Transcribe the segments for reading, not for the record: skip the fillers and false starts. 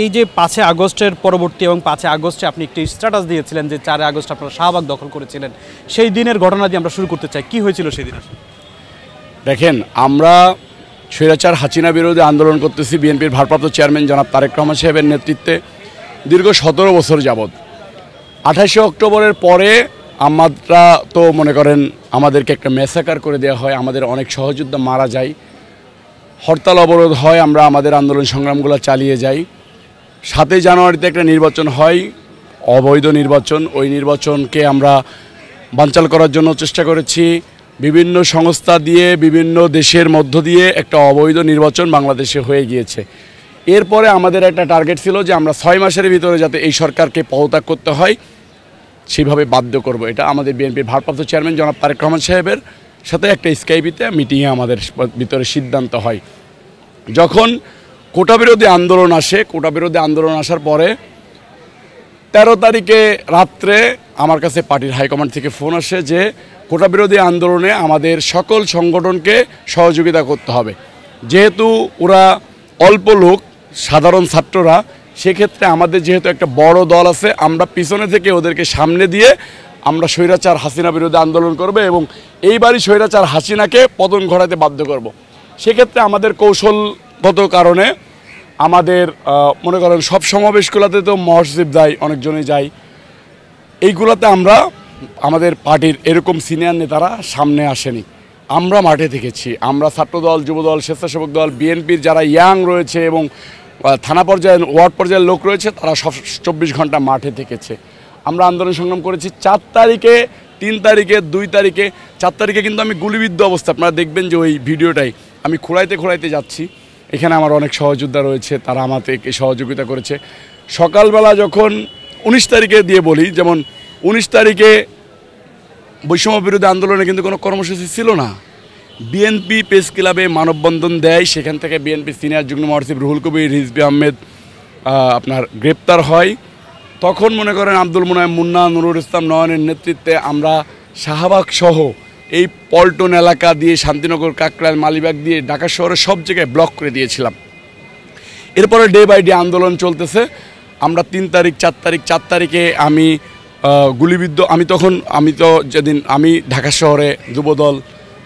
এই যে 5 আগস্টের পরবর্তী এবং 5 আগস্টে আপনি একটি স্ট্যাটাস দিয়েছিলেন যে 4 আগস্ট আপনারা শাহবাগ দখল করেছিলেন, সেই দিনের ঘটনা দিয়ে আমরা শুরু করতে চাই। কি হয়েছিল সেই দিন? দেখেন, আমরা স্বৈরাচার হাসিনা বিরোধী আন্দোলন করতেছি বিএনপির ভারপ্রাপ্ত চেয়ারম্যান জনাব তারেক রহমান সাহেবের নেতৃত্বে দীর্ঘ 17 বছর যাবৎ। 28 অক্টোবরের পরে আমরা তো মনে করেন আমাদেরকে একটা ম্যাসাকার করে দেওয়া হয়, আমাদের অনেক সহযোদ্ধা মারা যায়, হরতাল অবরোধ হয়, আমরা আমাদের আন্দোলন সংগ্রামগুলো চালিয়ে যাই। 7 জানুয়ারিতে একটা নির্বাচন হয়, অবৈধ নির্বাচন। ওই নির্বাচনকে আমরা বানচাল করার জন্য চেষ্টা করেছি। বিভিন্ন সংস্থা দিয়ে, বিভিন্ন দেশের মধ্য দিয়ে একটা অবৈধ নির্বাচন বাংলাদেশে হয়ে গিয়েছে। এরপরে আমাদের একটা টার্গেট ছিল যে আমরা 6 মাসের ভিতরে যাতে এই সরকারকে পদত্যাগ করতে হয় সেইভাবে বাধ্য করব। এটা আমাদের বিএনপির ভারপ্রাপ্ত চেয়ারম্যান জনাব তারেক রহমান সাহেবের সাথে একটা স্কাইপিতে মিটিংয়ে আমাদের ভিতরে সিদ্ধান্ত হয়। যখন কোটা বিরোধী আন্দোলন আসে, কোটা বিরোধী আন্দোলন আসার পরে 13 তারিখে রাত্রে আমার কাছে পার্টির হাইকমান্ড থেকে ফোন আসে যে কোটা বিরোধী আন্দোলনে আমাদের সকল সংগঠনকে সহযোগিতা করতে হবে। যেহেতু ওরা অল্প লোক, সাধারণ ছাত্ররা, সেক্ষেত্রে আমাদের যেহেতু একটা বড় দল আছে, আমরা পিছনে থেকে ওদেরকে সামনে দিয়ে আমরা স্বৈরাচার হাসিনা বিরোধী আন্দোলন করব এবং এইবারই স্বৈরাচার হাসিনাকে পতন ঘটাতে বাধ্য করব। সেক্ষেত্রে আমাদের কৌশলগত কারণে আমাদের মনে করেন সব সমাবেশগুলোতে তো মহাসচিব যায়, অনেকজনই যায়, এইগুলোতে আমরা আমাদের পার্টির এরকম সিনিয়র নেতারা সামনে আসেনি, আমরা মাঠে থেকেছি। আমরা ছাত্রদল, যুবদল, স্বেচ্ছাসেবক দল, বিএনপির যারা ইয়াং রয়েছে এবং থানা পর্যায়ে, ওয়ার্ড পর্যায়ের লোক রয়েছে, তারা সব 24 ঘন্টা মাঠে থেকেছে। আমরা আন্দোলন সংগ্রাম করেছি 4 তারিখে, 3 তারিখে, 2 তারিখে। 4 তারিখে কিন্তু আমি গুলিবিদ্ধ অবস্থা, আপনারা দেখবেন যে ওই ভিডিওটাই, আমি খোলাইতে যাচ্ছি, এখানে আমার অনেক সহযোদ্ধা রয়েছে, তারা আমাকে সহযোগিতা করেছে। সকালবেলা যখন 19 তারিখে দিয়ে বলি, যেমন 19 তারিখে বৈষম্য বিরোধী আন্দোলনে কিন্তু কোনো কর্মসূচি ছিল না। বিএনপি প্রেস ক্লাবে মানববন্ধন দেয়, সেখান থেকে বিএনপি সিনিয়র যুগ্ম মহাসচিব রুহুল কবির, রিজভী আহমেদ আপনার গ্রেপ্তার হয়। তখন মনে করেন আব্দুল মুনায়েম মুন্না, নুরুল ইসলাম নয়নের নেতৃত্বে আমরা শাহবাগ সহ এই পল্টন এলাকা দিয়ে, শান্তিনগর, কাকরাইল, মালিবাগ দিয়ে ঢাকা শহরের সব জায়গায় ব্লক করে দিয়েছিলাম। এরপরে ডে বাই ডে আন্দোলন চলতেছে। আমরা 3 তারিখ, 4 তারিখ, 4 তারিখে আমি গুলিবিদ্ধ। আমি তো যেদিন আমি ঢাকা শহরে যুবদল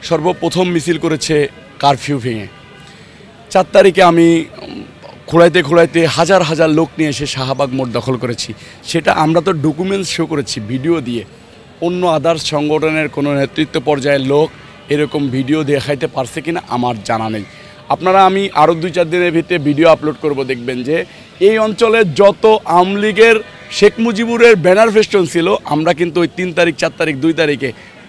সর্বপ্রথম মিছিল করেছে কারফিউ ভেঙে। 4 তারিখে আমি খোলাইতে হাজার হাজার লোক নিয়ে এসে শাহবাগ মোড় দখল করেছি। সেটা আমরা তো ডকুমেন্টস শো করেছি ভিডিও দিয়ে। অন্য আদার্স সংগঠনের কোনো নেতৃত্ব পর্যায়ের লোক এরকম ভিডিও দেখাইতে পারছে কিনা আমার জানা নেই। আপনারা আমি আরও 2-4 দিনের ভিতরে ভিডিও আপলোড করব, দেখবেন যে এই অঞ্চলে যত আওয়ামী লীগের, শেখ মুজিবুরের ব্যানার ফেস্টন ছিল, আমরা কিন্তু ওই 3 তারিখ, 4 তারিখ, 2 তারিখে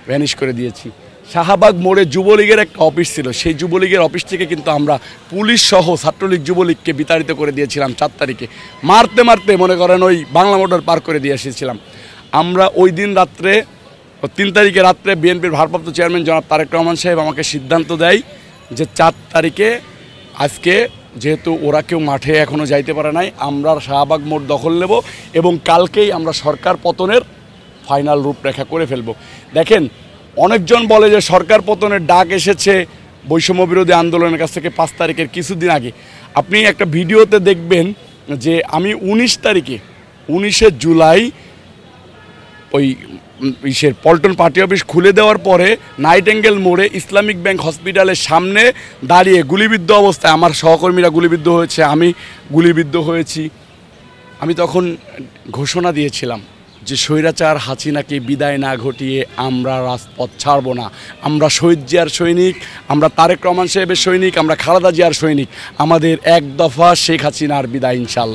ভ্যানিশ করে দিয়েছি। শাহবাগ মোড়ে যুবলীগের একটা অফিস ছিল, সেই যুবলীগের অফিস থেকে কিন্তু আমরা পুলিশ সহ ছাত্রলীগ, যুবলীগকে বিতাড়িত করে দিয়েছিলাম 4 তারিখে। মারতে মনে করেন ওই বাংলা মোটর পার করে দিয়ে এসেছিলাম আমরা। ওই দিন রাত্রে, 3 তারিখে রাত্রে বিএনপির ভারপ্রাপ্ত চেয়ারম্যান জনাব তারেক রহমান সাহেব আমাকে সিদ্ধান্ত দেয় যে 4 তারিখে, আজকে যেহেতু ওরা কেউ মাঠে এখনও যাইতে পারে নাই, আমরা শাহবাগ মোড় দখল নেব এবং কালকেই আমরা সরকার পতনের ফাইনাল রূপরেখা করে ফেলব। দেখেন, অনেকজন বলে যে সরকার পতনের ডাক এসেছে বৈষম্য বিরোধী আন্দোলনের কাছ থেকে 5 তারিখের কিছুদিন আগে। আপনি একটা ভিডিওতে দেখবেন যে আমি 19 তারিখে, 19শে জুলাই ওই পল্টন পার্টি অফিস খুলে দেওয়ার পরে নাইটেঙ্গেল মোড়ে ইসলামিক ব্যাংক হসপিটালের সামনে দাঁড়িয়ে গুলিবিদ্ধ অবস্থায়, আমার সহকর্মীরা গুলিবিদ্ধ হয়েছে, আমি গুলিবিদ্ধ হয়েছি। আমি তখন ঘোষণা দিয়েছিলাম যে স্বৈরাচার হাসিনাকে বিদায় না ঘটিয়ে আমরা রাজপথ ছাড়ব না। আমরা শহীদ জিয়ার সৈনিক, আমরা তারেক রহমান সাহেবের সৈনিক, আমরা খালেদা জিয়ার সৈনিক। আমাদের এক দফা শেখ হাসিনার বিদায় ইনশাল্লাহ।